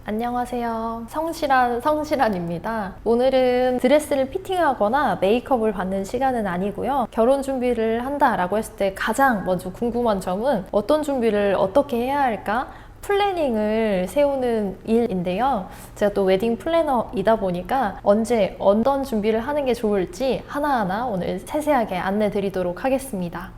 안녕하세요. 성실한입니다. 오늘은 드레스를 피팅하거나 메이크업을 받는 시간은 아니고요. 결혼 준비를 한다라고 했을 때 가장 먼저 궁금한 점은 어떤 준비를 어떻게 해야 할까? 플래닝을 세우는 일인데요. 제가 또 웨딩 플래너이다 보니까 언제 어떤 준비를 하는 게 좋을지 하나하나 오늘 세세하게 안내 드리도록 하겠습니다.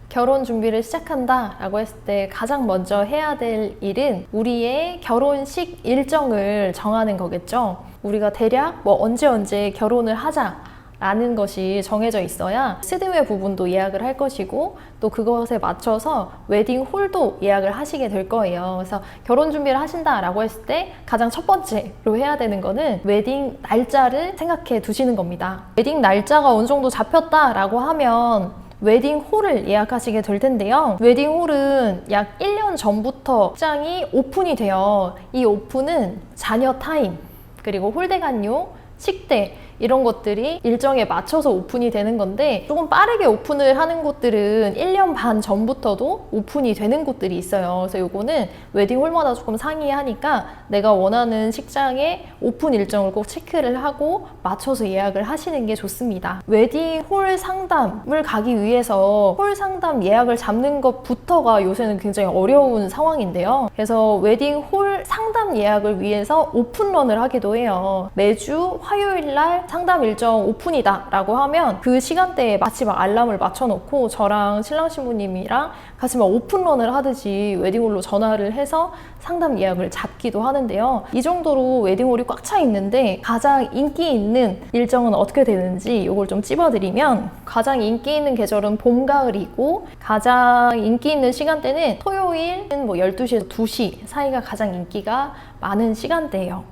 결혼 준비를 시작한다 라고 했을 때 가장 먼저 해야 될 일은 우리의 결혼식 일정을 정하는 거겠죠. 우리가 대략 언제 결혼을 하자 라는 것이 정해져 있어야 스드메 부분도 예약을 할 것이고 또 그것에 맞춰서 웨딩 홀도 예약을 하시게 될 거예요. 그래서 결혼 준비를 하신다 라고 했을 때 가장 첫 번째로 해야 되는 거는 웨딩 날짜를 생각해 두시는 겁니다. 웨딩 날짜가 어느 정도 잡혔다 라고 하면 웨딩 홀을 예약하시게 될 텐데요. 웨딩 홀은 약 1년 전부터 식장이 오픈이 돼요. 이 오픈은 자녀 타임, 그리고 홀대관료, 식대 이런 것들이 일정에 맞춰서 오픈이 되는 건데 조금 빠르게 오픈을 하는 곳들은 1년 반 전부터도 오픈이 되는 곳들이 있어요. 그래서 요거는 웨딩홀마다 조금 상이하니까 내가 원하는 식장의 오픈 일정을 꼭 체크를 하고 맞춰서 예약을 하시는 게 좋습니다. 웨딩홀 상담을 가기 위해서 홀 상담 예약을 잡는 것부터가 요새는 굉장히 어려운 상황인데요. 그래서 웨딩홀 상담 예약을 위해서 오픈런을 하기도 해요. 매주 화요일 날 상담 일정 오픈이다 라고 하면 그 시간대에 마치 알람을 맞춰놓고 저랑 신랑 신부님이랑 같이 오픈런을 하듯이 웨딩홀로 전화를 해서 상담 예약을 잡기도 하는데요. 이 정도로 웨딩홀이 꽉 차 있는데 가장 인기 있는 일정은 어떻게 되는지 이걸 좀 찝어드리면 가장 인기 있는 계절은 봄, 가을이고 가장 인기 있는 시간대는 토요일 12시에서 2시 사이가 가장 인기가 많은 시간대예요.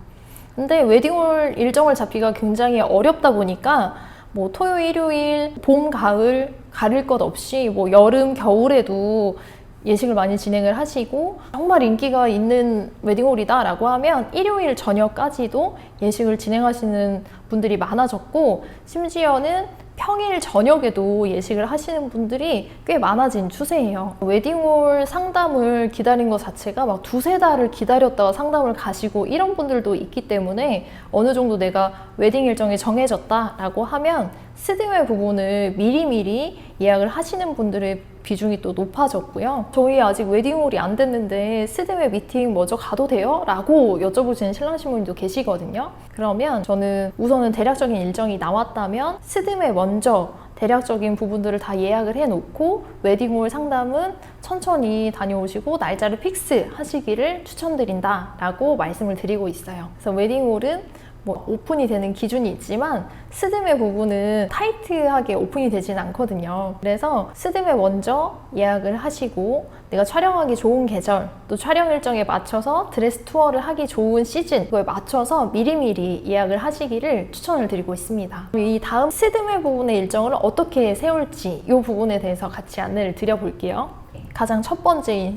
근데 웨딩홀 일정을 잡기가 굉장히 어렵다 보니까 토요일, 일요일, 봄, 가을 가릴 것 없이 여름, 겨울에도 예식을 많이 진행을 하시고 정말 인기가 있는 웨딩홀이다 라고 하면 일요일 저녁까지도 예식을 진행하시는 분들이 많아졌고 심지어는 평일 저녁에도 예식을 하시는 분들이 꽤 많아진 추세예요. 웨딩홀 상담을 기다린 것 자체가 두세 달을 기다렸다가 상담을 가시고 이런 분들도 있기 때문에 어느 정도 내가 웨딩 일정이 정해졌다라고 하면 스드메 부분을 미리미리 예약을 하시는 분들의 비중이 또 높아졌고요. 저희 아직 웨딩홀이 안 됐는데 스드메 미팅 먼저 가도 돼요? 라고 여쭤보시는 신랑 신부님도 계시거든요. 그러면 저는 우선은 대략적인 일정이 나왔다면 스드메 먼저 대략적인 부분들을 다 예약을 해놓고 웨딩홀 상담은 천천히 다녀오시고 날짜를 픽스 하시기를 추천드린다 라고 말씀을 드리고 있어요. 그래서 웨딩홀은 오픈이 되는 기준이 있지만 스드메 부분은 타이트하게 오픈이 되진 않거든요. 그래서 스드메 먼저 예약을 하시고 내가 촬영하기 좋은 계절 또 촬영 일정에 맞춰서 드레스 투어를 하기 좋은 시즌 그거에 맞춰서 미리미리 예약을 하시기를 추천을 드리고 있습니다. 이 다음 스드메 부분의 일정을 어떻게 세울지 이 부분에 대해서 같이 안내를 드려볼게요. 가장 첫 번째인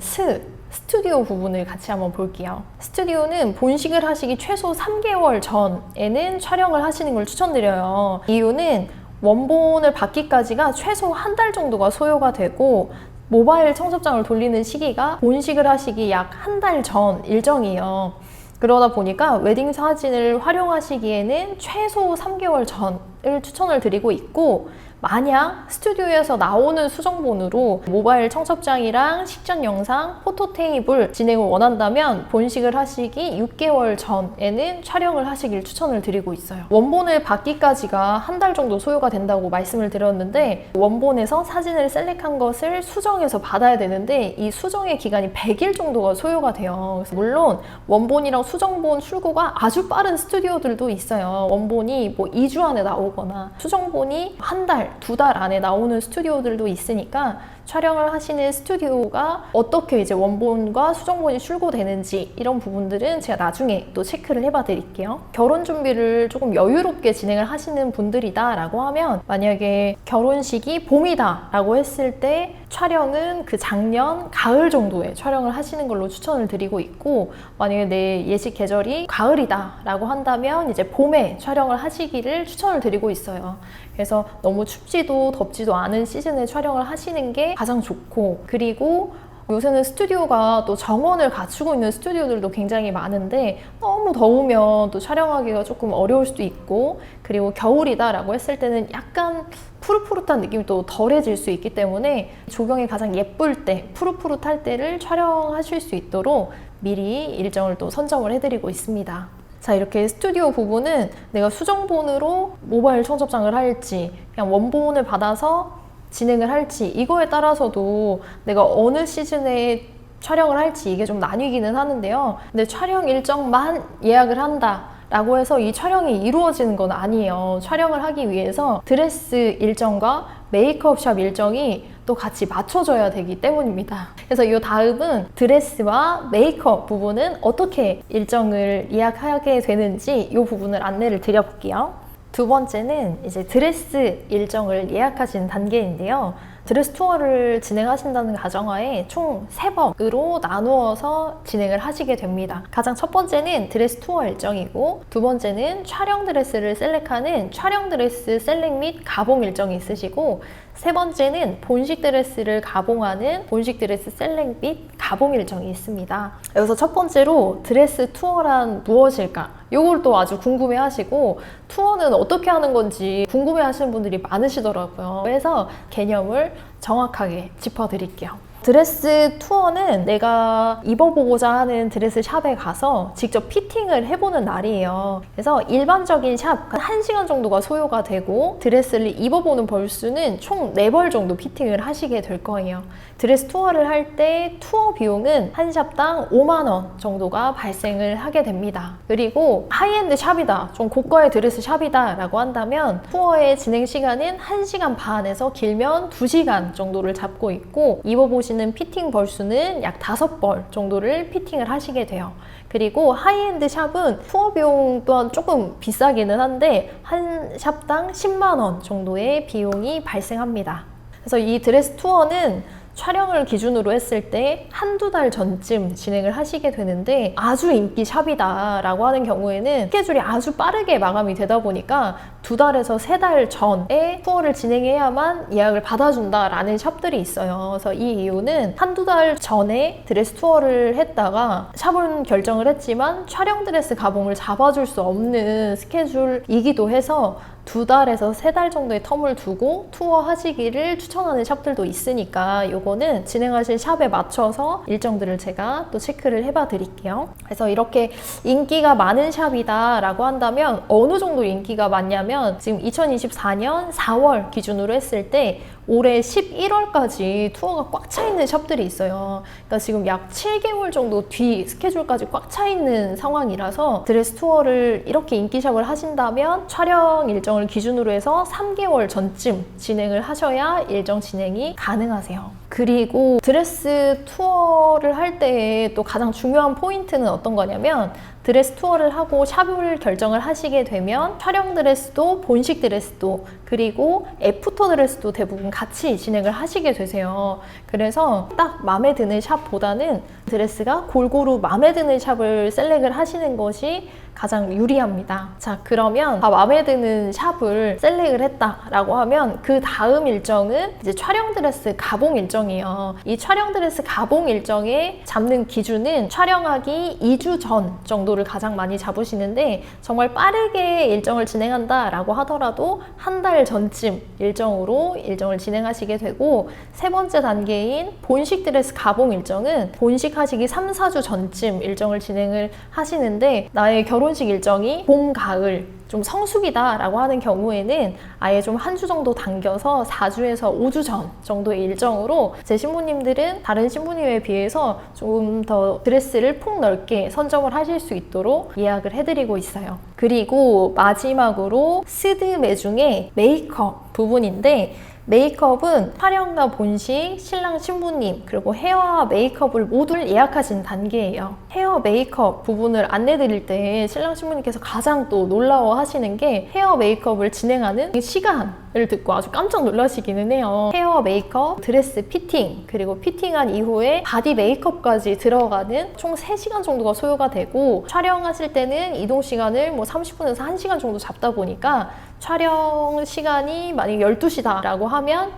스튜디오 부분을 같이 한번 볼게요. 스튜디오는 본식을 하시기 최소 3개월 전에는 촬영을 하시는 걸 추천드려요. 이유는 원본을 받기까지가 최소 한 달 정도가 소요가 되고 모바일 청첩장을 돌리는 시기가 본식을 하시기 약 한 달 전 일정이에요. 그러다 보니까 웨딩 사진을 활용하시기에는 최소 3개월 전을 추천을 드리고 있고 만약 스튜디오에서 나오는 수정본으로 모바일 청첩장이랑 식전 영상, 포토 테이블 진행을 원한다면 본식을 하시기 6개월 전에는 촬영을 하시길 추천을 드리고 있어요. 원본을 받기까지가 한 달 정도 소요가 된다고 말씀을 드렸는데 원본에서 사진을 셀렉한 것을 수정해서 받아야 되는데 이 수정의 기간이 100일 정도가 소요가 돼요. 그래서 물론 원본이랑 수정본 출고가 아주 빠른 스튜디오들도 있어요. 원본이 2주 안에 나오거나 수정본이 한 달, 2달 안에 나오는 스튜디오들도 있으니까 촬영을 하시는 스튜디오가 어떻게 이제 원본과 수정본이 출고되는지 이런 부분들은 제가 나중에 또 체크를 해봐 드릴게요. 결혼 준비를 조금 여유롭게 진행을 하시는 분들이다 라고 하면 만약에 결혼식이 봄이다 라고 했을 때 촬영은 그 작년 가을 정도에 촬영을 하시는 걸로 추천을 드리고 있고 만약에 내 예식 계절이 가을이다 라고 한다면 이제 봄에 촬영을 하시기를 추천을 드리고 있어요. 그래서 너무 춥지도 덥지도 않은 시즌에 촬영을 하시는 게 가장 좋고 그리고 요새는 스튜디오가 또 정원을 갖추고 있는 스튜디오들도 굉장히 많은데 너무 더우면 또 촬영하기가 조금 어려울 수도 있고, 그리고 겨울이다라고 했을 때는 약간 푸릇푸릇한 느낌이 또 덜해질 수 있기 때문에 조경이 가장 예쁠 때, 푸릇푸릇할 때를 촬영하실 수 있도록 미리 일정을 또 선점을 해드리고 있습니다. 자, 이렇게 스튜디오 부분은 내가 수정본으로 모바일 청첩장을 할지 그냥 원본을 받아서 진행을 할지 이거에 따라서도 내가 어느 시즌에 촬영을 할지 이게 좀 나뉘기는 하는데요. 근데 촬영 일정만 예약을 한다 라고 해서 이 촬영이 이루어지는 건 아니에요. 촬영을 하기 위해서 드레스 일정과 메이크업 샵 일정이 또 같이 맞춰져야 되기 때문입니다. 그래서 이 다음은 드레스와 메이크업 부분은 어떻게 일정을 예약하게 되는지 이 부분을 안내를 드려볼게요. 두 번째는 이제 드레스 일정을 예약하시는 단계인데요. 드레스 투어를 진행하신다는 가정하에 총 3번으로 나누어서 진행을 하시게 됩니다. 가장 첫 번째는 드레스 투어 일정이고, 두 번째는 촬영 드레스를 셀렉하는 촬영 드레스 셀렉 및 가봉 일정이 있으시고, 세 번째는 본식 드레스를 가봉하는 본식 드레스 셀렉 및 가봉 일정이 있습니다. 여기서 첫 번째로 드레스 투어란 무엇일까? 이걸 또 아주 궁금해 하시고, 투어는 어떻게 하는 건지 궁금해 하시는 분들이 많으시더라고요. 그래서 개념을 정확하게 짚어드릴게요. 드레스 투어는 내가 입어보고자 하는 드레스 샵에 가서 직접 피팅을 해보는 날이에요. 그래서 일반적인 샵 1시간 정도가 소요가 되고, 드레스를 입어보는 벌수는 총 4벌 정도 피팅을 하시게 될 거예요. 드레스 투어를 할 때 투어 비용은 한 샵당 5만 원 정도가 발생을 하게 됩니다. 그리고 하이엔드 샵이다, 좀 고가의 드레스 샵이다 라고 한다면 투어의 진행 시간은 1시간 반에서 길면 2시간 정도를 잡고 있고, 입어보시는 피팅 벌수는 약 5벌 정도를 피팅을 하시게 돼요. 그리고 하이엔드 샵은 투어 비용 또한 조금 비싸기는 한데 한 샵당 10만 원 정도의 비용이 발생합니다. 그래서 이 드레스 투어는 촬영을 기준으로 했을 때 한두 달 전쯤 진행을 하시게 되는데, 아주 인기 샵이다 라고 하는 경우에는 스케줄이 아주 빠르게 마감이 되다 보니까 2달에서 3달 전에 투어를 진행해야만 예약을 받아준다 라는 샵들이 있어요. 그래서 이 이유는 한두 달 전에 드레스 투어를 했다가 샵은 결정을 했지만 촬영 드레스 가봉을 잡아줄 수 없는 스케줄이기도 해서 2달에서 3달 정도의 텀을 두고 투어 하시기를 추천하는 샵들도 있으니까 요거는 진행하실 샵에 맞춰서 일정들을 제가 또 체크를 해봐 드릴게요. 그래서 이렇게 인기가 많은 샵이다 라고 한다면 어느 정도 인기가 많냐면, 지금 2024년 4월 기준으로 했을 때 올해 11월까지 투어가 꽉 차 있는 샵들이 있어요. 그러니까 지금 약 7개월 정도 뒤 스케줄까지 꽉 차 있는 상황이라서 드레스 투어를 이렇게 인기 샵을 하신다면 촬영 일정을 기준으로 해서 3개월 전쯤 진행을 하셔야 일정 진행이 가능하세요. 그리고 드레스 투어를 할 때 또 가장 중요한 포인트는 어떤 거냐면, 드레스 투어를 하고 샵을 결정을 하시게 되면 촬영 드레스도 본식 드레스도 그리고 애프터 드레스도 대부분 같이 진행을 하시게 되세요. 그래서 딱 마음에 드는 샵보다는 드레스가 골고루 마음에 드는 샵을 셀렉을 하시는 것이 가장 유리합니다. 자, 그러면 다 마음에 드는 샵을 셀렉을 했다라고 하면 그 다음 일정은 이제 촬영 드레스 가봉 일정이에요. 이 촬영 드레스 가봉 일정에 잡는 기준은 촬영하기 2주 전 정도를 가장 많이 잡으시는데, 정말 빠르게 일정을 진행한다라고 하더라도 한 달 전쯤 일정으로 일정을 진행하시게 되고, 세 번째 단계인 본식 드레스 가봉 일정은 본식 하시기 3, 4주 전쯤 일정을 진행을 하시는데, 나의 결혼식 일정이 봄, 가을 좀 성수기다 라고 하는 경우에는 아예 좀 한 주 정도 당겨서 4주에서 5주 전 정도의 일정으로 제 신부님들은 다른 신부님에 비해서 조금 더 드레스를 폭넓게 선점을 하실 수 있도록 예약을 해드리고 있어요. 그리고 마지막으로 스드메 중에 메이크업 부분인데, 메이크업은 촬영과 본식, 신랑 신부님, 그리고 헤어와 메이크업을 모두 예약하신 단계예요. 헤어 메이크업 부분을 안내드릴 때 신랑 신부님께서 가장 또 놀라워 하시는 게 헤어 메이크업을 진행하는 시간을 듣고 아주 깜짝 놀라시기는 해요. 헤어 메이크업, 드레스 피팅, 그리고 피팅한 이후에 바디 메이크업까지 들어가는 총 3시간 정도가 소요가 되고, 촬영하실 때는 이동 시간을 뭐 30분에서 1시간 정도 잡다 보니까 촬영 시간이 만약 12시다 라고 하면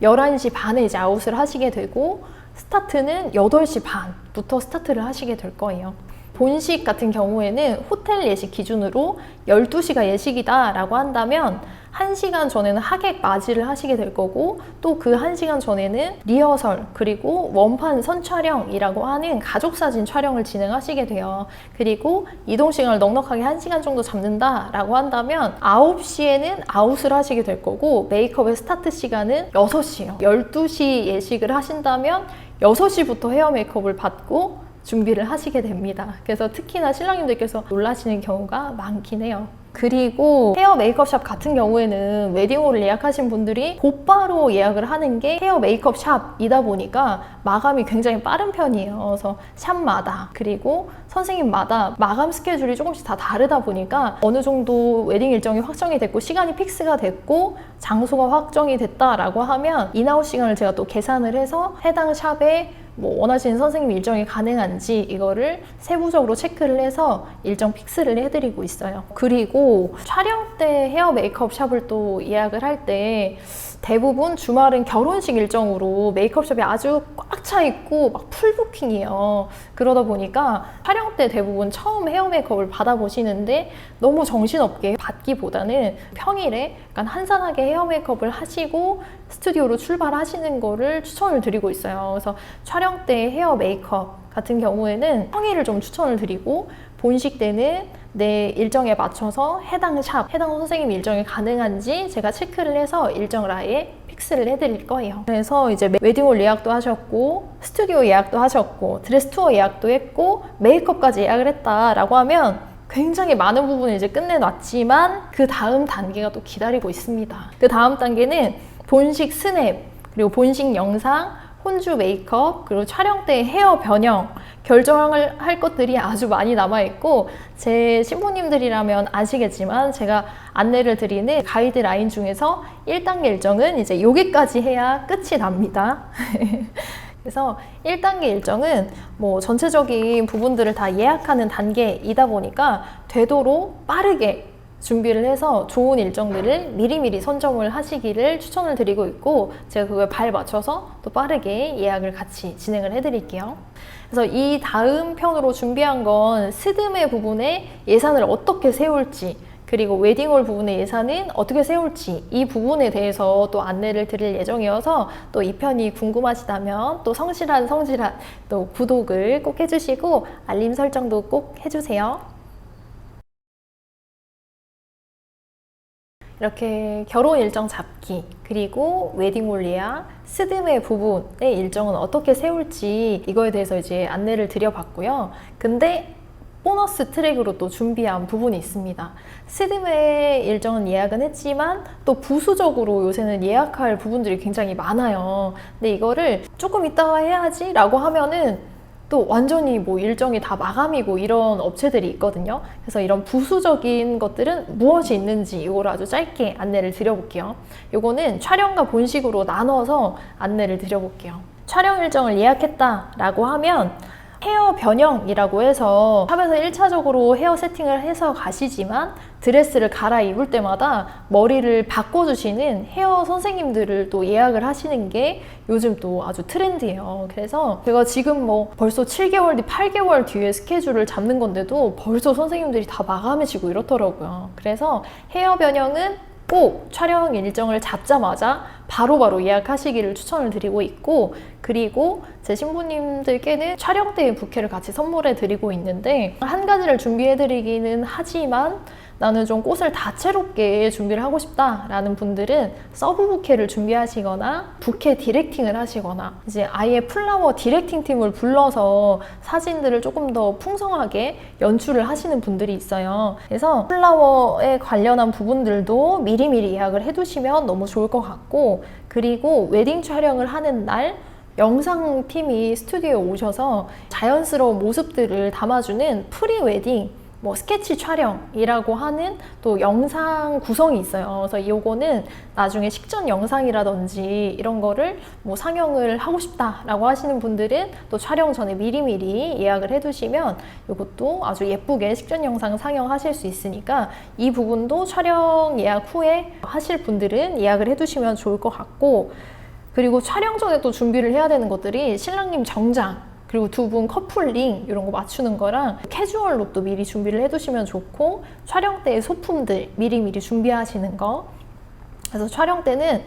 11시 반에 이제 아웃을 하시게 되고, 스타트는 8시 반부터 스타트를 하시게 될 거예요. 본식 같은 경우에는 호텔 예식 기준으로 12시가 예식이다 라고 한다면 1시간 전에는 하객 맞이를 하시게 될 거고, 또 그 1시간 전에는 리허설 그리고 원판 선촬영이라고 하는 가족사진 촬영을 진행하시게 돼요. 그리고 이동 시간을 넉넉하게 1시간 정도 잡는다 라고 한다면 9시에는 아웃을 하시게 될 거고, 메이크업의 스타트 시간은 6시예요. 12시 예식을 하신다면 6시부터 헤어 메이크업을 받고 준비를 하시게 됩니다. 그래서 특히나 신랑님들께서 놀라시는 경우가 많긴 해요. 그리고 헤어 메이크업 샵 같은 경우에는 웨딩홀을 예약하신 분들이 곧바로 예약을 하는 게 헤어 메이크업 샵이다 보니까 마감이 굉장히 빠른 편이에요. 그래서 샵마다 그리고 선생님마다 마감 스케줄이 조금씩 다 다르다 보니까 어느 정도 웨딩 일정이 확정이 됐고 시간이 픽스가 됐고 장소가 확정이 됐다라고 하면 인아웃 시간을 제가 또 계산을 해서 해당 샵에 원하시는 선생님 일정이 가능한지 이거를 세부적으로 체크를 해서 일정 픽스를 해드리고 있어요. 그리고 촬영 때 헤어 메이크업 샵을 또 예약을 할 때 대부분 주말은 결혼식 일정으로 메이크업샵이 아주 꽉 차 있고 막 풀부킹이에요. 그러다 보니까 촬영 때 대부분 처음 헤어 메이크업을 받아보시는데 너무 정신없게 받기보다는 평일에 약간 한산하게 헤어 메이크업을 하시고 스튜디오로 출발하시는 거를 추천을 드리고 있어요. 그래서 촬영 때 헤어 메이크업 같은 경우에는 평일을 좀 추천을 드리고, 본식 때는 내 일정에 맞춰서 해당 샵, 해당 선생님 일정이 가능한지 제가 체크를 해서 일정을 아예 픽스를 해드릴 거예요. 그래서 이제 웨딩홀 예약도 하셨고, 스튜디오 예약도 하셨고, 드레스 투어 예약도 했고, 메이크업까지 예약을 했다라고 하면 굉장히 많은 부분을 이제 끝내놨지만 그 다음 단계가 또 기다리고 있습니다. 그 다음 단계는 본식 스냅, 그리고 본식 영상, 혼주 메이크업, 그리고 촬영 때 헤어 변형 결정을 할 것들이 아주 많이 남아있고, 제 신부님들이라면 아시겠지만 제가 안내를 드리는 가이드라인 중에서 1단계 일정은 이제 여기까지 해야 끝이 납니다. 그래서 1단계 일정은 전체적인 부분들을 다 예약하는 단계이다 보니까 되도록 빠르게 준비를 해서 좋은 일정들을 미리미리 선점을 하시기를 추천을 드리고 있고, 제가 그거에 발 맞춰서 또 빠르게 예약을 같이 진행을 해드릴게요. 그래서 이 다음 편으로 준비한 건 스드메 부분에 예산을 어떻게 세울지, 그리고 웨딩홀 부분의 예산은 어떻게 세울지, 이 부분에 대해서 또 안내를 드릴 예정이어서 또 이 편이 궁금하시다면 또 성실한 또 구독을 꼭 해주시고 알림 설정도 꼭 해주세요. 이렇게 결혼 일정 잡기, 그리고 웨딩홀 예약, 스드메 부분의 일정은 어떻게 세울지 이거에 대해서 이제 안내를 드려봤고요. 근데 보너스 트랙으로 또 준비한 부분이 있습니다. 스드메 일정은 예약은 했지만 또 부수적으로 요새는 예약할 부분들이 굉장히 많아요. 근데 이거를 조금 이따가 해야지 라고 하면은 또 완전히 일정이 다 마감이고 이런 업체들이 있거든요. 그래서 이런 부수적인 것들은 무엇이 있는지 이거를 아주 짧게 안내를 드려볼게요. 이거는 촬영과 본식으로 나눠서 안내를 드려볼게요. 촬영 일정을 예약했다라고 하면 헤어 변형이라고 해서 샵에서 1차적으로 헤어 세팅을 해서 가시지만 드레스를 갈아입을 때마다 머리를 바꿔주시는 헤어 선생님들을 또 예약을 하시는 게 요즘 또 아주 트렌드예요. 그래서 제가 지금 벌써 7개월 뒤, 8개월 뒤에 스케줄을 잡는 건데도 벌써 선생님들이 다 마감해지고 이렇더라고요. 그래서 헤어 변형은 꼭 촬영 일정을 잡자마자 바로바로 예약하시기를 추천을 드리고 있고, 그리고 제 신부님들께는 촬영 때 부케를 같이 선물해 드리고 있는데, 한 가지를 준비해 드리기는 하지만 나는 좀 꽃을 다채롭게 준비를 하고 싶다라는 분들은 서브 부케를 준비하시거나 부케 디렉팅을 하시거나 이제 아예 플라워 디렉팅 팀을 불러서 사진들을 조금 더 풍성하게 연출을 하시는 분들이 있어요. 그래서 플라워에 관련한 부분들도 미리미리 예약을 해두시면 너무 좋을 것 같고, 그리고 웨딩 촬영을 하는 날 영상팀이 스튜디오에 오셔서 자연스러운 모습들을 담아주는 프리 웨딩 스케치 촬영이라고 하는 또 영상 구성이 있어요. 그래서 이거는 나중에 식전 영상이라든지 이런 거를 상영을 하고 싶다라고 하시는 분들은 또 촬영 전에 미리미리 예약을 해두시면 이것도 아주 예쁘게 식전 영상 상영하실 수 있으니까 이 부분도 촬영 예약 후에 하실 분들은 예약을 해두시면 좋을 것 같고, 그리고 촬영 전에 또 준비를 해야 되는 것들이 신랑님 정장, 그리고 두 분 커플링 이런 거 맞추는 거랑 캐주얼 룩도 미리 준비를 해두시면 좋고, 촬영 때의 소품들 미리미리 준비하시는 거. 그래서 촬영 때는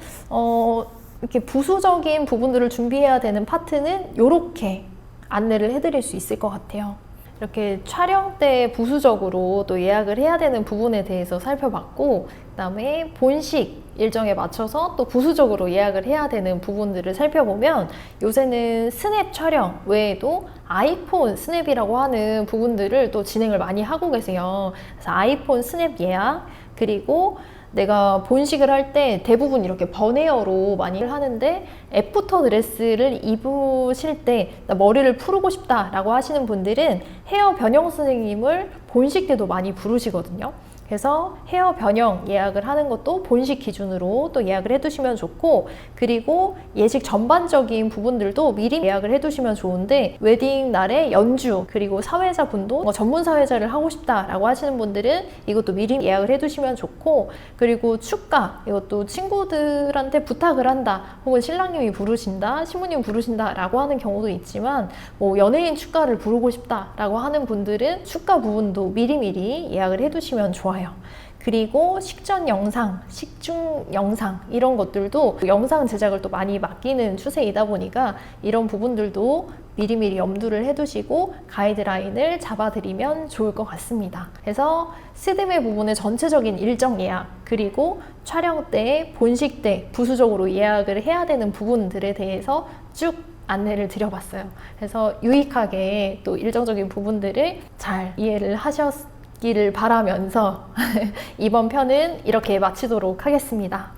이렇게 부수적인 부분들을 준비해야 되는 파트는 이렇게 안내를 해드릴 수 있을 것 같아요. 이렇게 촬영 때 부수적으로 또 예약을 해야 되는 부분에 대해서 살펴봤고, 그 다음에 본식 일정에 맞춰서 또 부수적으로 예약을 해야 되는 부분들을 살펴보면, 요새는 스냅 촬영 외에도 아이폰 스냅이라고 하는 부분들을 또 진행을 많이 하고 계세요. 그래서 아이폰 스냅 예약, 그리고 내가 본식을 할 때 대부분 이렇게 번에어로 많이 하는데, 애프터 드레스를 입으실 때 나 머리를 풀고 싶다라고 하시는 분들은 헤어 변형 선생님을 본식 때도 많이 부르시거든요. 그래서 헤어 변형 예약을 하는 것도 본식 기준으로 또 예약을 해두시면 좋고, 그리고 예식 전반적인 부분들도 미리 예약을 해두시면 좋은데, 웨딩 날에 연주, 그리고 사회자분도 전문 사회자를 하고 싶다라고 하시는 분들은 이것도 미리 예약을 해두시면 좋고, 그리고 축가, 이것도 친구들한테 부탁을 한다, 혹은 신랑님이 부르신다, 신부님 부르신다 라고 하는 경우도 있지만, 뭐 연예인 축가를 부르고 싶다 라고 하는 분들은 축가 부분도 미리미리 예약을 해두시면 좋아요. 그리고 식전 영상, 식중 영상 이런 것들도 영상 제작을 또 많이 맡기는 추세이다 보니까 이런 부분들도 미리미리 염두를 해두시고 가이드라인을 잡아드리면 좋을 것 같습니다. 그래서 스드메 부분의 전체적인 일정 예약, 그리고 촬영 때, 본식 때 부수적으로 예약을 해야 되는 부분들에 대해서 쭉 안내를 드려봤어요. 그래서 유익하게 또 일정적인 부분들을 잘 이해를 하셨기를 바라면서 이번 편은 이렇게 마치도록 하겠습니다.